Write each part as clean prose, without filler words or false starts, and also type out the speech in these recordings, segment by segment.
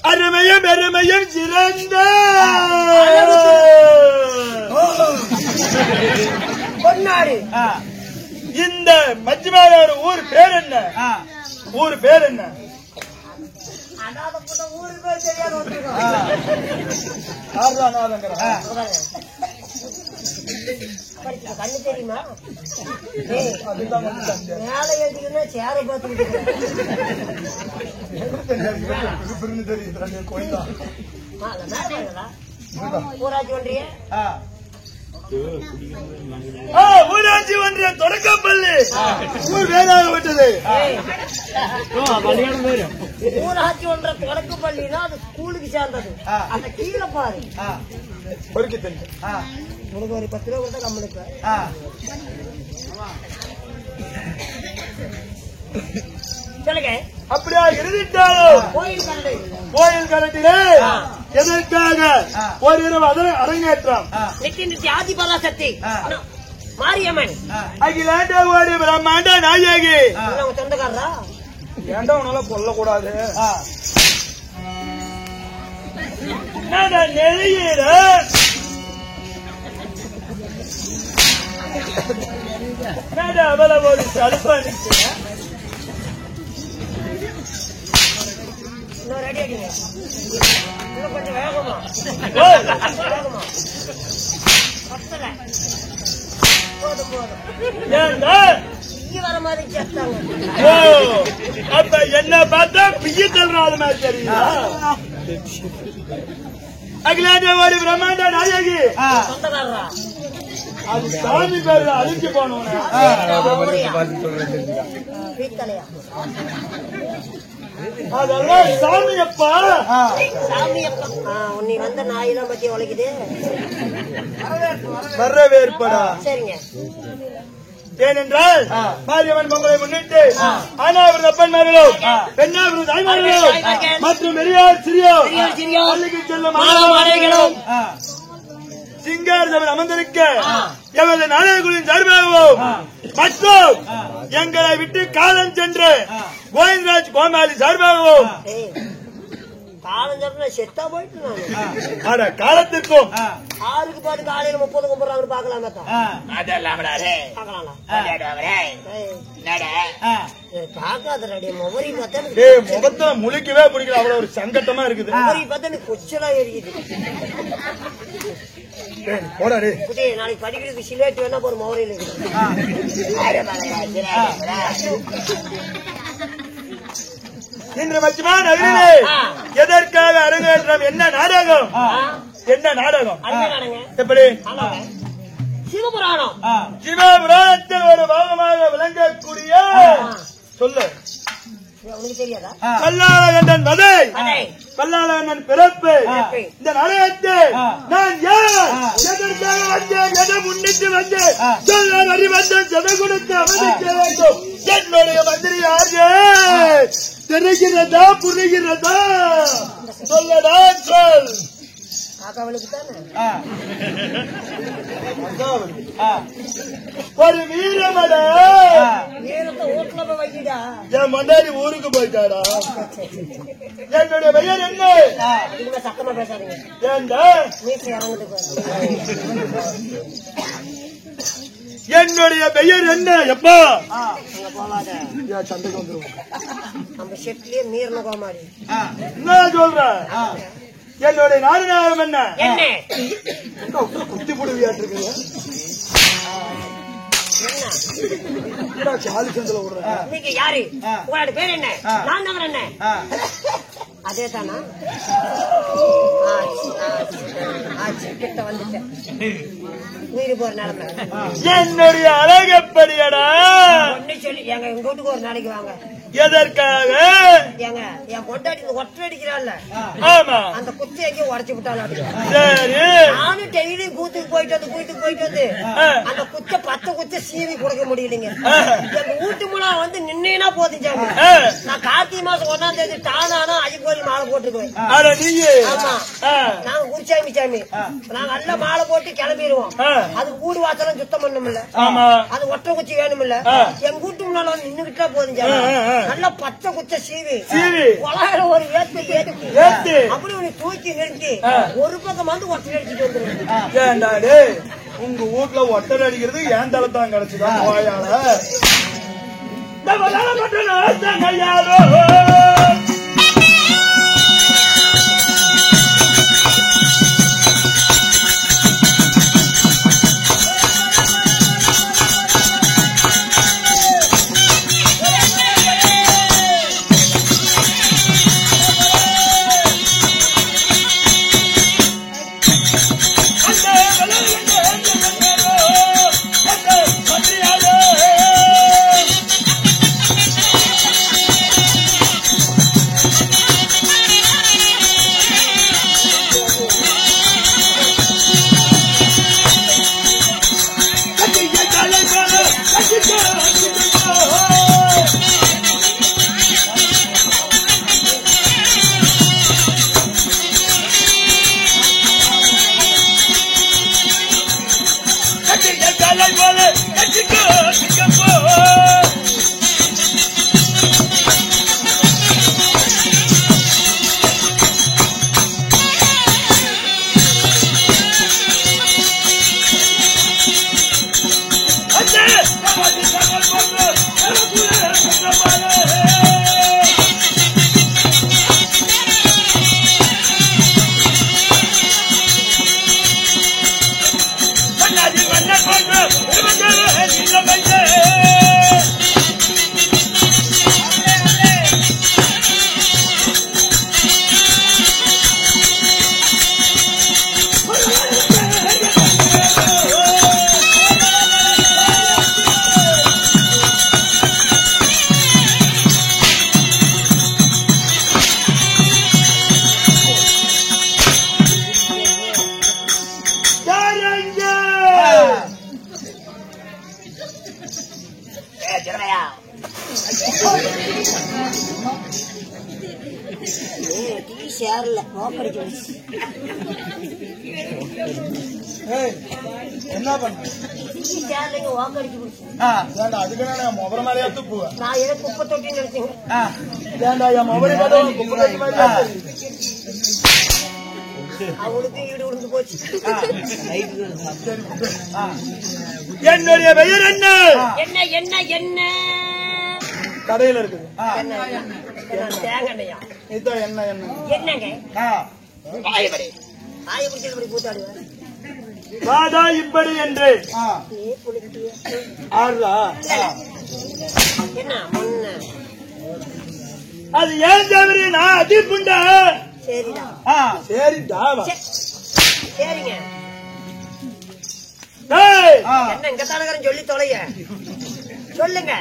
அருமையும் பெருமையும் சிறந்த பொன்னாடு. இந்த மஜ்மாவோட ஊர் பேர் என்ன? ஊர் பேர் என்ன? ஊருக்கு போய் தெரியாது கண்ணு தெரியுமா? மேல ஏற்றிக்கணும் சேர பார்த்துக்கிட்டு ஊராட்சி ஒன்றிய ஊராட்சி ஒன்றிய தொடக்கப்பள்ளி ஊர் வேளாக விட்டது. ஊராட்சி ஒன்றிய தொடக்கப்பள்ளினா அது ஸ்கூலுக்கு சேர்ந்தது. அந்த கீழே பாரு பொறுக்கி தெரியும். உனக்கு ஒரு 10 ரூபா கொடுத்தா கம்மனுக்கு சொல்லுங்க. அப்படியா இருந்துட்டாலும் கோயில் கரண்டிலே எதற்காக ஒரு இரவு அரங்கேற்றம் நித்தி ஆதி பராசக்தி மாரியம்மன் அகிலாண்ட ஒரு பிரம்மாண்ட நாயகி சொந்தக்காரரா? ஏண்டா உன்னால கொல்லக்கூடாது. நெறியிற அவ்வளவு ஒரு சலுப்பா இருக்கு. ரெடி ஆகிங்க கொஞ்சம் வேகமா போதும் போதும் வர மாதிரி சேர்த்தாங்க. அப்ப என்ன பார்த்தா பிய்ய தள்ளுறாத மாதிரி தெரியுமா? அகிலாண்ட ஒரு பிரம்மாண்ட நாயகி சொந்தக்காரரா? அது சாமி பேர்ல அழிஞ்சு போனவன அதெல்லாம் சாமியப்பா. சாமியப்பா உன்னை வந்த நாயெல்லாம் பத்தி உழைக்குது. வரவேற்படா. சரிங்க. ஏனென்றால் மாரியம்மன் பொங்கலை முன்னிட்டு ஆனாவிரத அப்பன்மார்களும் பெண்ணாவிரத தாய்மார்களும் மற்றும் பெரியார் சிறியோர் பள்ளிக்கு செல்லும் மாணவர்களும் சிங்கார் சபை அமர்ந்திருக்க எமது நாடகங்களின் சார்பாகவும் மற்றும் எங்களை விட்டு காலம் சென்று கோவிந்தராஜ் கோமாளி சார்பாகவும் காலம் செத்தா போயிட்டு காலத்திற்கும் ஆளுக்கு பாட்டு காலையில 30 கும்பிடுறாங்க பாக்கலாமே. பாக்காத முகரி பார்த்தா முகத்தை முழிக்கவே பிடிக்கல. அவ்வளவு ஒரு சங்கட்டமா இருக்குது. முகரி பார்த்தா எனக்கு கொச்சலா எரிக்குது. நாளைக்கு படிக்கிறதுக்கு சிலேட் வேணா ஒரு மோரியில் இருக்குது. இன்று மச்சுமா நகரிலே எதற்காக அரங்கேற்றம்? என்ன நாடகம்? என்ன நாடகம்? எப்படி? சிவபுராணம். சிவபுராணத்தில் ஒரு பாகமாக விளங்கக்கூடிய சொல்லு. தெரியாதா? பல்லாளகண்டன் வதை, பல்லாளகண்டன் பிறப்பு. இந்த நாடகத்தை நான் யார், எதற்காக வந்தேன், எதை முன்னிட்டு வந்தேன், சொல்ல அறிவந்தேன், செதை கொடுத்து அமைதிக்க வேண்டும். என்னுடைய மந்திரி யாரு? தெரிகிறதா புரிகிறதா? சொல்லடா சொல். ஒரு வீரமட என் மண்டாடி ஊருக்கு போயிட்டாடா. என்னுடைய பெயர் என்ன? சத்தமா பேசாதீங்க. என்னுடைய பெயர் என்ன? எப்பா சண்டைக்கு வந்துருவோம். நம்ம செட்லயே மீறின கோமாடி என்ன சொல்ற? என்னுடைய நாடுநாகம் என்ன? குத்தி போடுவியாட்டு இருக்கு. நீங்க யாரு? உங்களோட பேர் என்ன? நான் நகர் என்ன? அதே தானா? கிட்ட வந்துட்டேன். உயிர் போற நிலைமை. என்னுடைய அழகப்படியடா சொல்லி எங்க எங்க வீட்டுக்கு ஒரு நாளைக்கு வாங்க. எதற்காக? எங்க என் பொண்டாட்டி ஒற்றை அடிக்கிறாள். ஆமா, அந்த குச்சி எங்கேயும் உடச்சு விட்டாலும். சரி, நானும் டெய்லி கூத்துக்கு போயிட்டு வந்து அந்த குச்சை 10 குச்சை சீவி கொடுக்க முடியலைங்க. எங்க வீட்டு மூலம் வந்து நின்னா போதுச்சாங்க. நான் கார்த்திகை மாசம் 1ஆம் தேதி தானானா ஐயப்போலி மாலை போட்டுக்குவேன். ஆமா, நாங்க குருசாமி சாமி நாங்க நல்லா மாலை போட்டு கிளம்பிடுவோம். அது கூடு வாசலும் சுத்தம் பண்ணணும்ல, அது ஒற்றை குச்சி வேணும்ல. எங்க வீட்டு முன்னால வந்து நின்னுகிட்டா போதும். நல்லா 10 குச்சை சீவி கொலாயிரம் ஒரு ஏத்து ஏத்து அப்படி உன்னை தூக்கி நிறுத்தி ஒரு பக்கம் வந்து ஒட்டல் அடிச்சுட்டு வந்துருவேன். ஏண்டா டேய், உங்க வீட்டுல ஒட்டல் அடிக்கிறது ஏன் தலைத்தான் கிடைச்சுதான் வாயால யாரோ என்ன பண்ண அதுக்கு நான் மொபைல் மேலேயே துப்புவேன். நான் ஏதோ குப்பை தொட்டி நினைச்சேன். அவளுக்கு ஈடு விழுந்து போச்சு. என்னுடைய பெயர் என்ன? என்ன என்ன என்ன கடையில இருக்குது தேங்காயா? இதான் என்ன என்ன என்னங்க கூத்தாடுவேன் வாதா இப்படி என்று என்ன முன்ன அது ஏன் தவறு? நான் அதிப்புண்டா. சரிடா சரிடா சரிங்க. என்ன இங்க தானகரன் சொல்லி தொலைய சொல்லுங்க.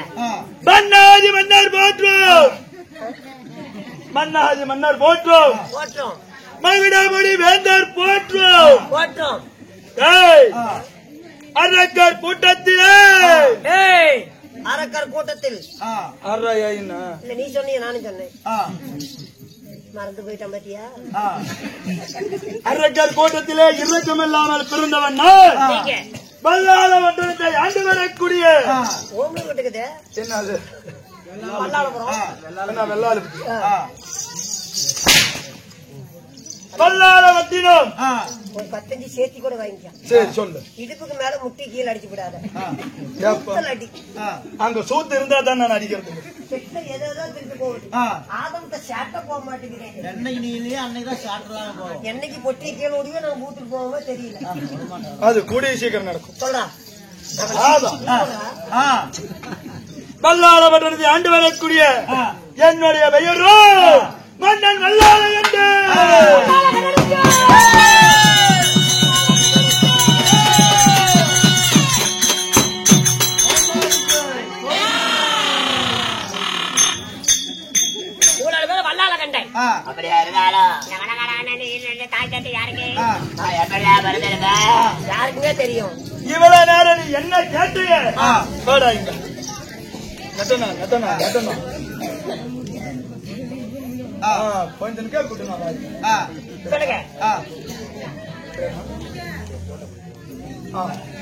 மன்னாதி மன்னர் போற்றோம், மன்னாதி மன்னர் போற்றோம், போற்றோம், மகிடாமணி வேந்தர் போற்றோம், போற்றோம். அரக்கர் கூட்டத்திலே அரக்கர் கூட்டத்தில் இல்ல நீ சொன்னீங்க நானும் சொன்னேன். மறந்து போயிட்டான் பாத்தியா? அரக்கர் கூட்டத்திலே இரக்கம் இல்லாமல் பிறந்தவன் வல்லாள மண்டலத்தை ஆண்டு வரக்கூடிய ஓம்பு கட்டுக்குது. என்னது? வல்லாளபுரம் வெள்ளாளு வல்லாளவட்டினம் ஒரு 15 சேர்த்தி கூட வாங்கிக்க. சரி சொல்லு. இடுப்புக்கு மேல முட்டி கீழே அடிச்சு விடாத. அடி அங்க சூத்து இருந்தா தான் நான் அடிக்கிறது. ஏதோ திருப்பி போகுது. ஆதம்கிட்ட சாட்ட போக மாட்டேங்கிறேன். என்னைக்கு நீ இல்லையா அன்னைக்குதான் சாட்டுறாங்க போகும். என்னைக்கு பொட்டி கீழே ஓடியோ நான் வீட்டுக்கு போகவே தெரியல. அது கூடிய சீக்கிரம் நடக்கும். சொல்றா வல்லாளவட்டத்தை ஆண்டு வரக்கூடிய என்னுடைய பெயரோ மன்னன் வல்லாள என்று. அப்படியா இருந்தாலும் யாருக்குமே தெரியும். இவ்வளவு நேரம் நீ என்ன கேட்டீங்க? கொஞ்சம் கேட்கணும் சொல்லுங்க.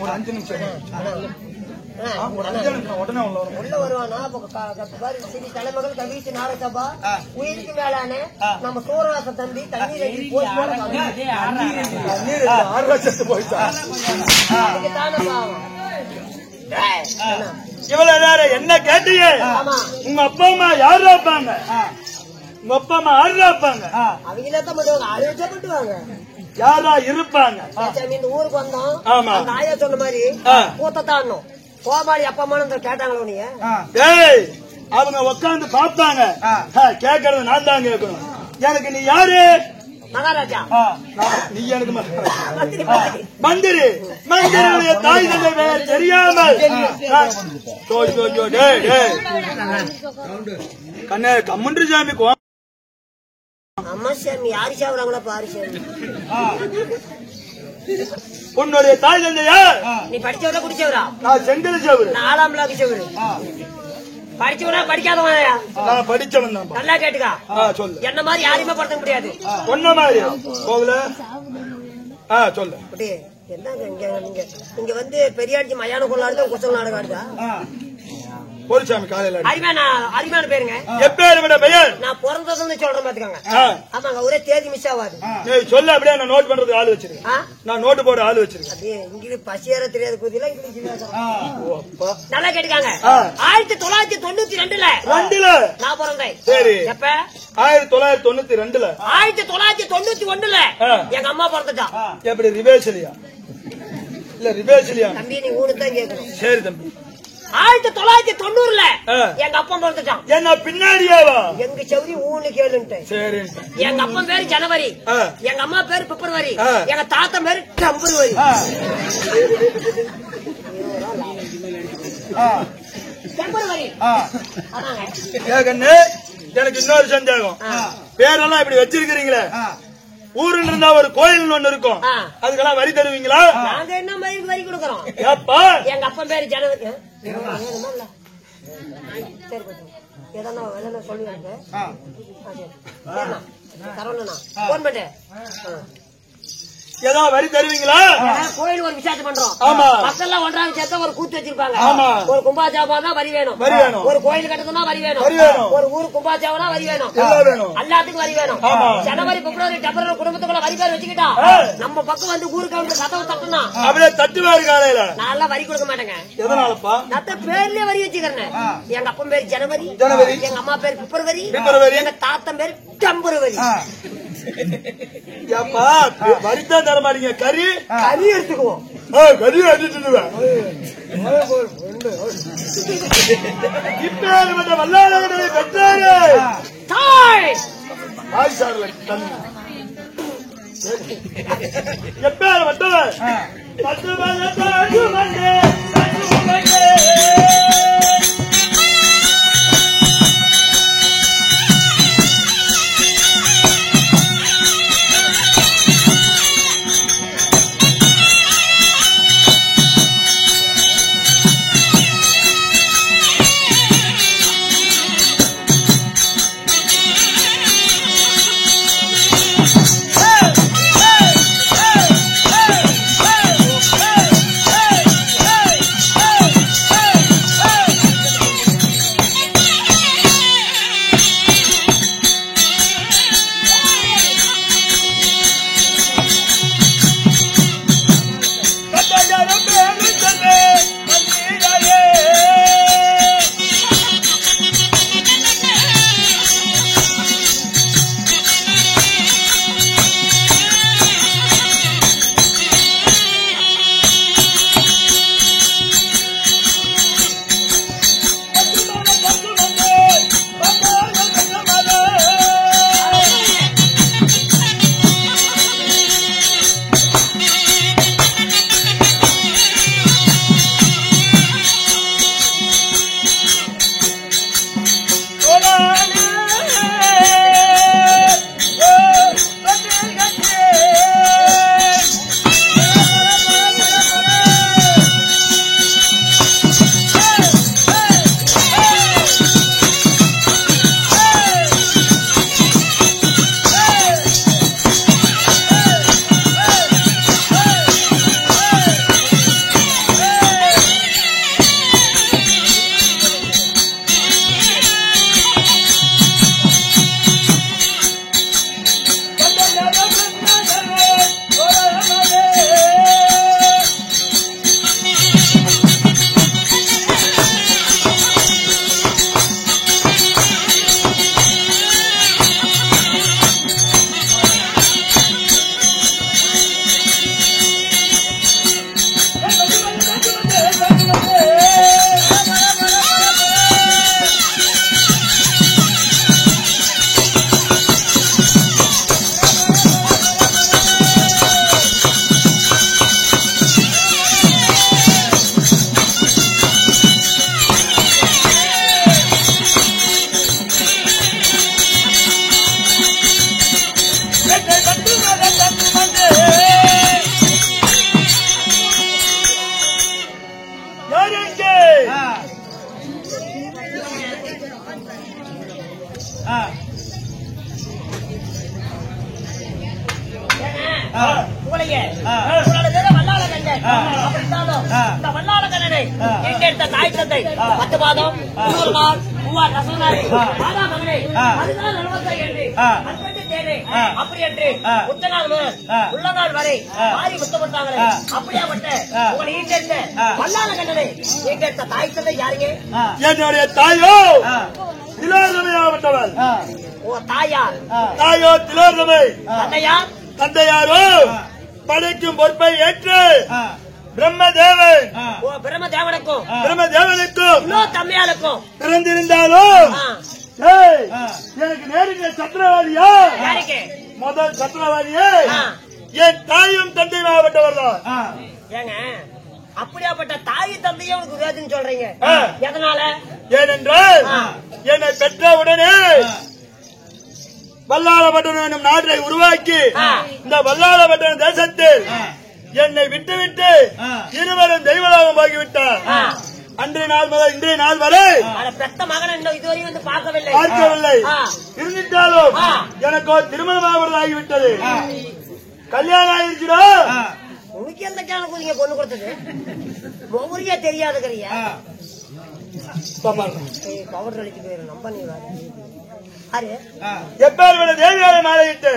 ஒரு 5 நிமிஷம் உடனே உள்ள வருவானா சிறி தலைமகள் கவிச்சு நாரசபா உயிருக்கு மேலான நம்ம சூரராச தம்பி தண்ணீர் போயிட்டான். இவ்வளவு நேரம் என்ன கேட்டீங்க? உங்க அப்பா அம்மா யாரு இருப்பாங்க? உங்க அப்பா அம்மா யாரு இருப்பாங்க? அவங்களே தான் பண்ணுவாங்க. அழுச்சா பண்ணுவாங்க. யாரா இருப்பாங்க? இந்த ஊருக்கு வந்தோம். ஆமா. ஆயா சொன்ன மாதிரி கூத்தத்தானோ கோமாளி அப்பா அம்மா கேட்டாங்களோ நீங்க? அவங்க உட்காந்து பார்த்தாங்க. கேட்கறது நான் தான் கேட்கணும். எனக்கு நீ யாரு? மகாராஜா. நீ எனக்கு மந்திரி. மந்திரியுடைய தாய் தந்தை பெயர் தெரியாமல் கண்ணே கம்மன்று சாமி அம்மா சாமி யாரு சாவுறாங்களா பாரு சாமி. உன்னுடைய தாய் தந்தையா? நீ படிச்சவரா குடிச்சவரா? நான் செங்கல் சவரு. 4ஆம் கிளாஸ் சவரு. படிச்சவனா படிக்காதவனா? நான் படிச்சவன் தான். நல்லா கேட்டுக்கா. சொல்லு. என்ன மாதிரி யாரையுமே படுத்த முடியாது. ஒன்ன மாதிரி போகல. சொல்லு. என்னங்க இங்க வந்து பெரியாட்சி மயான கொள்ளாடுதான் குசல் நாடகம் ஆடுதா? போலிசாமி காலையில அரிமான பேருங்க. எப்பேரு பெயர்? நான் பிறந்ததுன்னு சொல்றேன் பாத்துக்காங்க. ஆமாங்க ஒரே தேதி மிஸ் ஆகாது. சொல்ல அப்படியே நான் நோட் பண்றதுக்கு ஆள் வச்சிருக்கேன். நான் நோட்டு போட ஆள் வச்சிருக்கேன். இங்கிலீஷ் பசியேற தெரியாது குதில நல்லா கேட்டுக்காங்க. 1992ல நான் பிறந்தேன். சரி. எப்ப? 1992ல. 1991ல எங்க அம்மா பிறந்துட்டா. எப்படி ரிவேஷலியா? இல்ல ரிவேஷலியா? தம்பி நீ ஊரு தான் கேட்கணும். சரி தம்பி. 1990ல எங்க அப்பா பிறந்துட்டான். என்ன பின்னாடியாவா? எங்க சௌரி ஊன்னு கேளுன்ட்டு. சரி. எங்க அப்பா பேரு ஜனவரி, எங்க அம்மா பேரு பிப்ரவரி, எங்க தாத்தா பேரு டெம்பரவரி. டெம்பரவரி. எனக்கு இன்னொரு சந்தேகம். பேரெல்லாம் இப்படி வச்சிருக்கிறீங்களே, ஊருன்னு இருந்தா ஒரு கோயில் ஒண்ணு இருக்கும், அதுக்கெல்லாம் வரி தருவீங்களா? நாங்க என்ன வரி கொடுக்கறோம்? எங்க அப்பா பேரு ஜனவரி. சரி ஏதானா சொல்லுவாங்க. தரணும்னா போன் பண்ணு. ஏதாவது வரி தருவீங்களா? கோயில் ஒரு விசாரிச்சு பண்றோம். ஆமா. மக்கள் ஒன்றாக சேர்த்தா ஒரு கூத்து வச்சிருப்பாங்க. ஆமா. ஒரு கும்பாச்சாவா தான் வரி வேணும். ஒரு கோயில் கட்டணும்னா வரி வேணும். ஒரு ஊர் கும்பாச்சாவனா வரி வேணும். எல்லாத்துக்கும் வரி வேணும். ஜனவரி பிப்ரவரி டெம்பரவரி குடும்பத்துக்குள்ள வரி பேர் வச்சுக்கிட்டா நம்ம பக்கம் வந்து ஊருக்கு வந்து கதவை தட்டனா அப்படியே தட்டுவாரு காலையில. நான் வரி கொடுக்க மாட்டேங்க. எதனாலப்பா? நான் பேர்லயே வரி வச்சுக்கிறேன். எங்க அப்பா பேர் ஜனவரி, எங்க அம்மா பேர் பிப்ரவரி, எங்க தாத்தன் பேர் டெம்பரவரி. வரிதான் தர மாட்டீங்க. கறி கறி எடுத்துக்குவோம். கறி எடுத்துட்டு இப்ப வல்லாளர்களை பெற்றாரு எப்ப வந்தவர் தாய் தந்தை 10 மாதம் 100 நாள் அப்படி என்று முத்தநாள் முதல் உள்ள நாள் வரை மாறி முத்தப்பட்டாங்களே அப்படியாப்பட்ட உங்களை ஈட்டெடுத்த வல்லாள கண்ணனை ஈட்டெடுத்த தாய் தந்தை யாருங்க? என்னுடைய தாயோ திலோர்தமையாவட்டவள். ஓ தாயார். தாயோ திலோர்தமை. தந்தையார்? தந்தையாரோ படைக்கும் பொறுப்பை ஏற்று பிரம்மதேவன். பிரம்மதேவனுக்கும் இன்னும் தம்மையாளுக்கும் பிறந்திருந்தாலும் எனக்கு நேரிட்ட சத்திரவாதியா முதல் சத்திரவாதியே என் தாயும் தந்தையுமாவட்டவர் தான். ஏங்க அப்படியாப்பட்ட தாய் தந்தையே உனக்கு வேதுன்னு சொல்றீங்க, எதனால? ஏனென்றால் என்னை பெற்ற உடனே வல்லாளப்பட்டணம் என்னும் நாட்டை உருவாக்கி இந்த வல்லாளப்பட்டணம் தேசத்தில் என்னை விட்டுவிட்டு இருவரும் தெய்வலோகம் போகிவிட்டார். அன்றைய நாள் முதல் இன்றைய நாள் வரை பெத்த மகன் இதுவரையும் வந்து பார்க்கவில்லை. இருந்துட்டாலும் எனக்கு திருமணம் ஆகிவிட்டது. கல்யாணம் ஆயிடுச்சுடா. உனக்கு எந்த கேளுக்கு நீங்க பொண்ணு கொடுத்தது ஒவ்வொருக்கே தெரியாதுக்கிறியா? பவர் அளிச்சு போயிரு நம்ப நீ எப்பேர் தேவியாரை மாலையிட்டு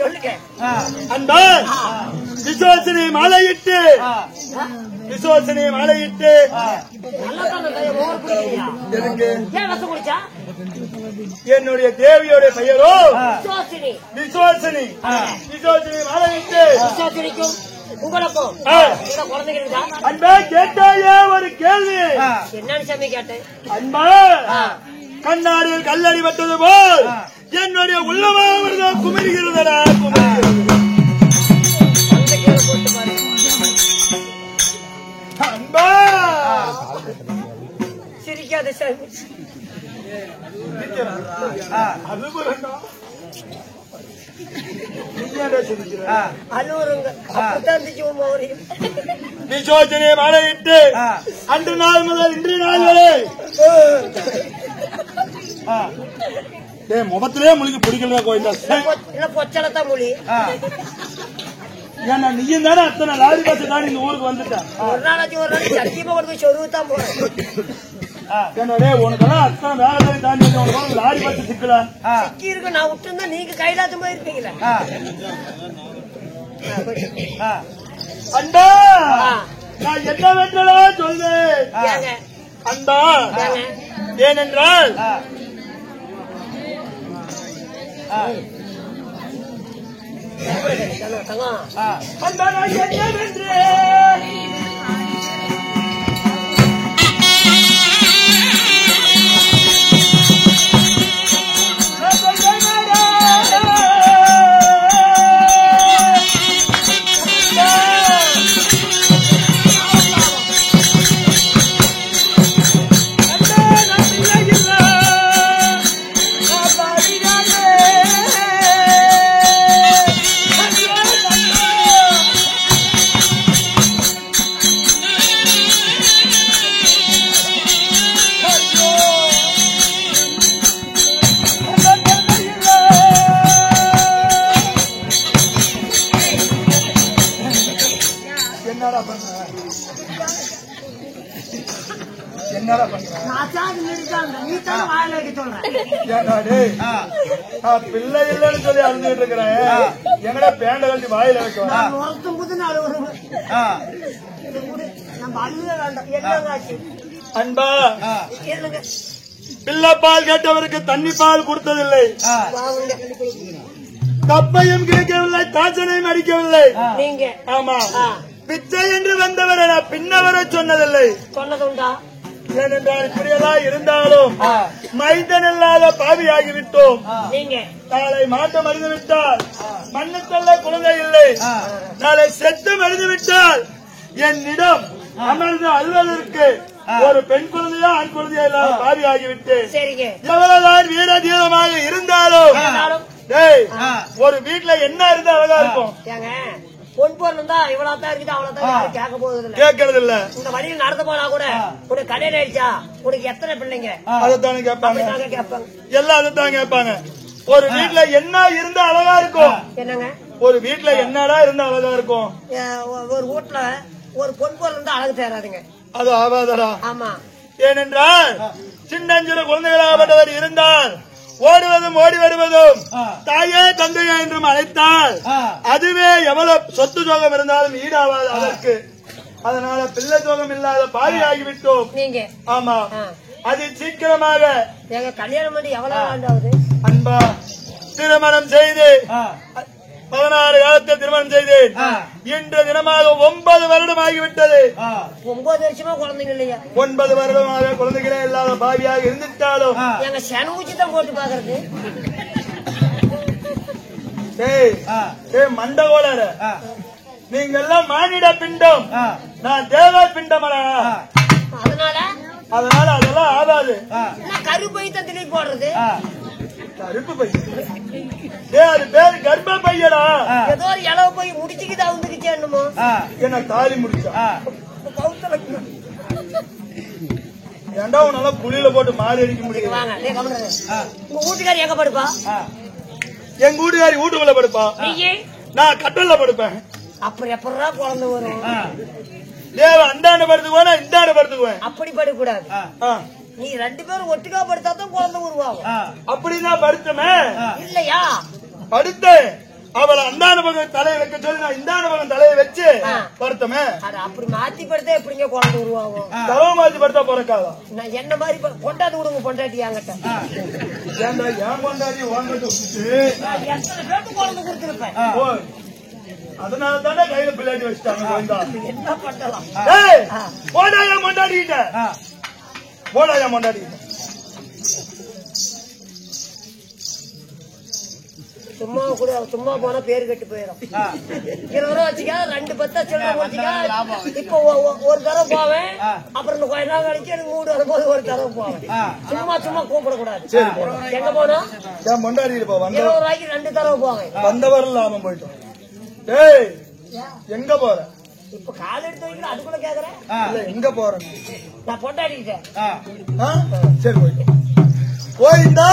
சொல்லுங்க. விசுவாசனை மாலையிட்டு என்னுடைய தேவியோட பெயரோ விசுவாசினி. மாலையிட்டு உங்களுக்கும் அன்பா கேட்டாயே ஒரு கேள்வி. என்னன்னு சாமி கேட்டேன். அன்பா கண்ணாடியில் கல்லடி பட்டது போல் என்னுடைய உள்ளமாவதுதான் குமிழ்கிறதடா, குமிழ்கிறது. அன்பா சிரிக்காத சாமி. அது ஏன்டா சிரிக்கிற? அழுவுறங்க அப்படித்தான் இருந்துச்சு உன் மௌரி. விசோச்சனையை மாலையிட்டு அன்று நாள் முதல் இன்றைய நாள் வரை முகத்திலே முழுகி பிடிக்கல கோயிந்தா. இல்ல பொச்சலத்தான் மொழி. ஏன்னா நீயும் தானே அத்தனை லாரி பஸ் தானே இந்த ஊருக்கு வந்துட்டேன். ஒரு நாளைக்கு ஒரு நாளைக்கு சத்தியமா கொண்டு போய் சொருவுத்தான் போறேன். என்னடே உனக்கெல்லாம் அத்தனை வேலை தாண்டி உனக்கு லாரி பஸ் சிக்கலாம். சிக்கி இருக்கு நான் விட்டுருந்தா நீங்க கைலாசமா இருப்பீங்களா? அண்டா நான் என்ன வேண்டாம் சொல்வேன் அண்டா. ஏனென்றால் அண்டா நான் என்ன வென்றேன் பிள்ளை இல்லன்னு சொல்லி அழுந்துட்டு இருக்கிறேன். எங்கடா பேண்ட கழிச்சு வாயில வைக்கும். அன்பா பிள்ளை பால் கேட்டவருக்கு தண்ணி பால் கொடுத்ததில்லை. தப்பையும் கேட்கவில்லை, தாச்சனையும் அடிக்கவில்லை. ஆமா பிச்சை என்று வந்தவரை நான் பின்னவரை சொன்னதில்லை. சொன்னதுண்டா? ஏனென்றால் இப்படியெல்லாம் இருந்தாலும் மைந்தன் இல்லாத பாவியாகிவிட்டோம். நாளை மாட்டம் அறிந்துவிட்டால் மண்ணுக்கல்ல குழந்தை இல்லை. நாளை செத்து மறிந்துவிட்டால் என்னிடம் அமர்ந்து அழுவதற்கு ஒரு பெண் குழந்தையா ஆண் குழந்தையா இல்லாத பாவியாகிவிட்டு எவ்வளவுதான் வீர தீரமாக இருந்தாலும் ஒரு வீட்டுல என்ன இருந்தா அழகா இருக்கும். பொன் பொருள் இருந்தா இவ்வளவு தான் இருக்குது, அவ்வளவுதான் கேட்க போகுது கேட்கறது இல்ல. இந்த வழியில் நடந்து போனா கூட உனக்கு கல்யாணம் ஆயிடுச்சா, உனக்கு எத்தனை பிள்ளைங்க, அதைத்தானே கேட்பாங்க. எல்லாம் அதைத்தான் கேட்பாங்க. ஒரு வீட்டுல என்ன இருந்தா அழகா இருக்கும். என்னங்க ஒரு வீட்டுல என்னடா இருந்தா அழகா இருக்கும். ஒரு வீட்டுல ஒரு பொன் பொருள் இருந்தா அழகு சேராதுங்க. அது ஆகாதடா. ஆமா. ஏனென்றால் சின்னஞ்சிறு குழந்தைகளாகப்பட்டவர் இருந்தால் ஓடுவதும் ஓடி வருவதும் தாயே தந்தையா என்றும் அழைத்தால் அதுவே எவ்வளவு சொத்து சோகம் இருந்தாலும் ஈடாவாது அதற்கு. அதனால பிள்ளை சோகம் இல்லாத பாவியாகிவிட்டோம். நீங்க ஆமா அது சீக்கிரமாக எங்க கல்யாணம் பண்ணி எவ்வளவு ஆண்டாவது அன்பா திருமணம் செய்து 16 காலத்தில் திருமணம் செய்தேன். இன்று தினமாக 9 வருடம் ஆகிவிட்டது. 9 வருஷமா குழந்தைங்க இல்லையா? 9 வருடமாக குழந்தைகளே இல்லாத பாவியாக இருந்துட்டாலும் எங்க செனவுச்சி தான் போட்டு பாக்குறது. மண்டகோளர நீங்க எல்லாம் மானிட பிண்டம், நான் தேவ பிண்டமடா. அதனால அதெல்லாம் ஆகாது. கருப்பை தான் திணி போடுறது. கருப்பு பை அது பேரு கர்ப்ப பையடா. ஏதோ ஒரு இளவு போய் முடிச்சுக்கிட்டு அவந்துக்கிச்சு என்னமோ. என்ன தாலி முடிச்சா ஏண்டா உன்னால புளியில போட்டு மாறி அடிக்க முடியும். உங்க வீட்டுக்காரி எங்க படுப்பா? எங்க வீட்டுக்காரி வீட்டுக்குள்ள படுப்பா, நான் கட்டல்ல படுப்பேன். அப்புறம் எப்படா குழந்தை வரும்? தேவ அந்தாண்ட படுத்துக்குவேன், இந்தாண்ட படுத்துக்குவேன். அப்படி படுக்கூடாது. நீ 2 பேரும் ஒட்டுக்கா படுத்தா தான் குழந்தை உருவாகும். அப்படிதான் படுத்தமே இல்லையா? படுத்தேன். அவளை அந்தாண்ட பக்கம் தலையை வைக்க சொல்லி நான் இந்தாண்ட பக்கம் தலையை வச்சு படுத்தமே. அப்படி மாத்தி படுத்தா எப்படிங்க குழந்தை உருவாகும்? தவ மாத்தி படுத்தா பிறக்காதா? நான் என்ன மாதிரி கொண்டாந்து விடுங்க பொண்டாட்டி என்கிட்ட. ஏன்டா ஏன் கொண்டாடி வாங்கிட்டு எத்தனை பேருக்கு குழந்தை கொடுத்துருப்பேன். அதனால தானே கையில பிள்ளாடி வச்சுட்டாங்க. என்ன பண்ணலாம்? போடாயா கொண்டாடிக்கிட்ட, போடாயா கொண்டாடிக்கிட்ட. சும்மா போனா பேரு கெட்டு போயிடும். 20 ரூபா வச்சுக்க 2 பத்தா சில்லறை வச்சுக்க. இப்ப ஒரு தடவை போவேன், அப்புறம் கொஞ்ச நாள் கழிச்சு எனக்கு மூடு வரும்போது ஒரு தடவை போவேன். சும்மா கூப்பிடக்கூடாது. எங்க போனோம் 20 ரூபாய்க்கு 2 தடவை போவேன். வந்தவரம் லாபம் போயிட்டோம். டேய் எங்க போற? இப்ப கால் எடுத்து வைக்கல, அதுக்குள்ள கேக்குறேன். எங்க போறேன்? நான் பொண்டாடிக்கிட்டேன். சரி போயிட்டோம். போயிட்டா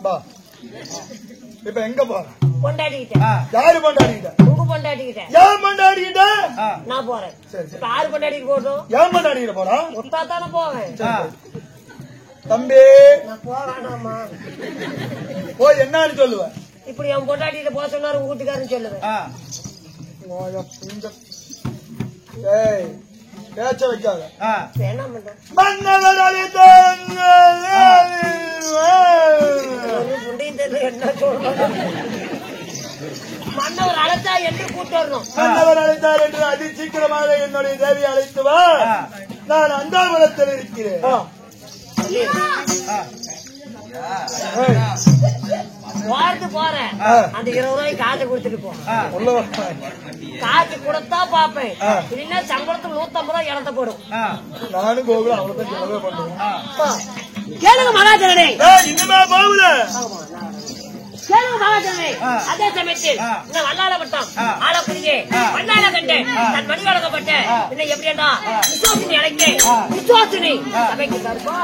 பா. இப்ப எங்க போற? பொண்டாடிக்கிட்டேன். யாரு பொண்டாடிக்கிட்ட? உங்க பொண்டாடிக்கிட்டேன். ஏன் பொண்டாடிக்கிட்ட? நான் போறேன். இப்ப யாரு பொண்டாடிக்கு போட்டோம்? ஏன் பொண்டாடிக்கிட்ட போறா? ஒத்தா தானே போவேன். தம்பி நான் போவேணாமா? போய் என்னன்னு சொல்லுவேன்? இப்படி என் பொண்டாட்டிகிட்ட போக சொன்னாரு உங்க வீட்டுக்காரன்னு சொல்லுவேன். பேச்ச வைக்காத. என்ன பண்றேன்? என்ன சொல்றோம்? மன்னவர் அழைத்தா என்று கூட்டு வரணும். மன்னவர் அழைத்தார் என்று அதி சீக்கிரமாக என்னுடைய தேவியை அழைத்து வா. நான் அந்தாவளத்தில் இருக்கிறேன். வாரத்து போறேன். அந்த 20 ரூபாய்க்கு காசு கொடுத்துட்டு போ. காசு கொடுத்தா பாப்பேன், இல்லைன்னா சம்பளத்துக்கு 150 ரூபாய் இழந்த போடும். நானும் கோகுல அவ்வளவுதான் செலவே பண்ணுவேன். கேளுங்க மகாஜனே, இனிமே போகுல கேளுங்க மகாஜனே. அதே சமயத்தில் இன்னும் வல்லாளப்பட்டம் ஆலக்குடியே வண்ணால கண்டேன் தன் மணி வழங்கப்பட்ட இன்னும் எப்படியா விசுவாசினி அழைக்க விசுவாசினி சபைக்கு தருப்பா.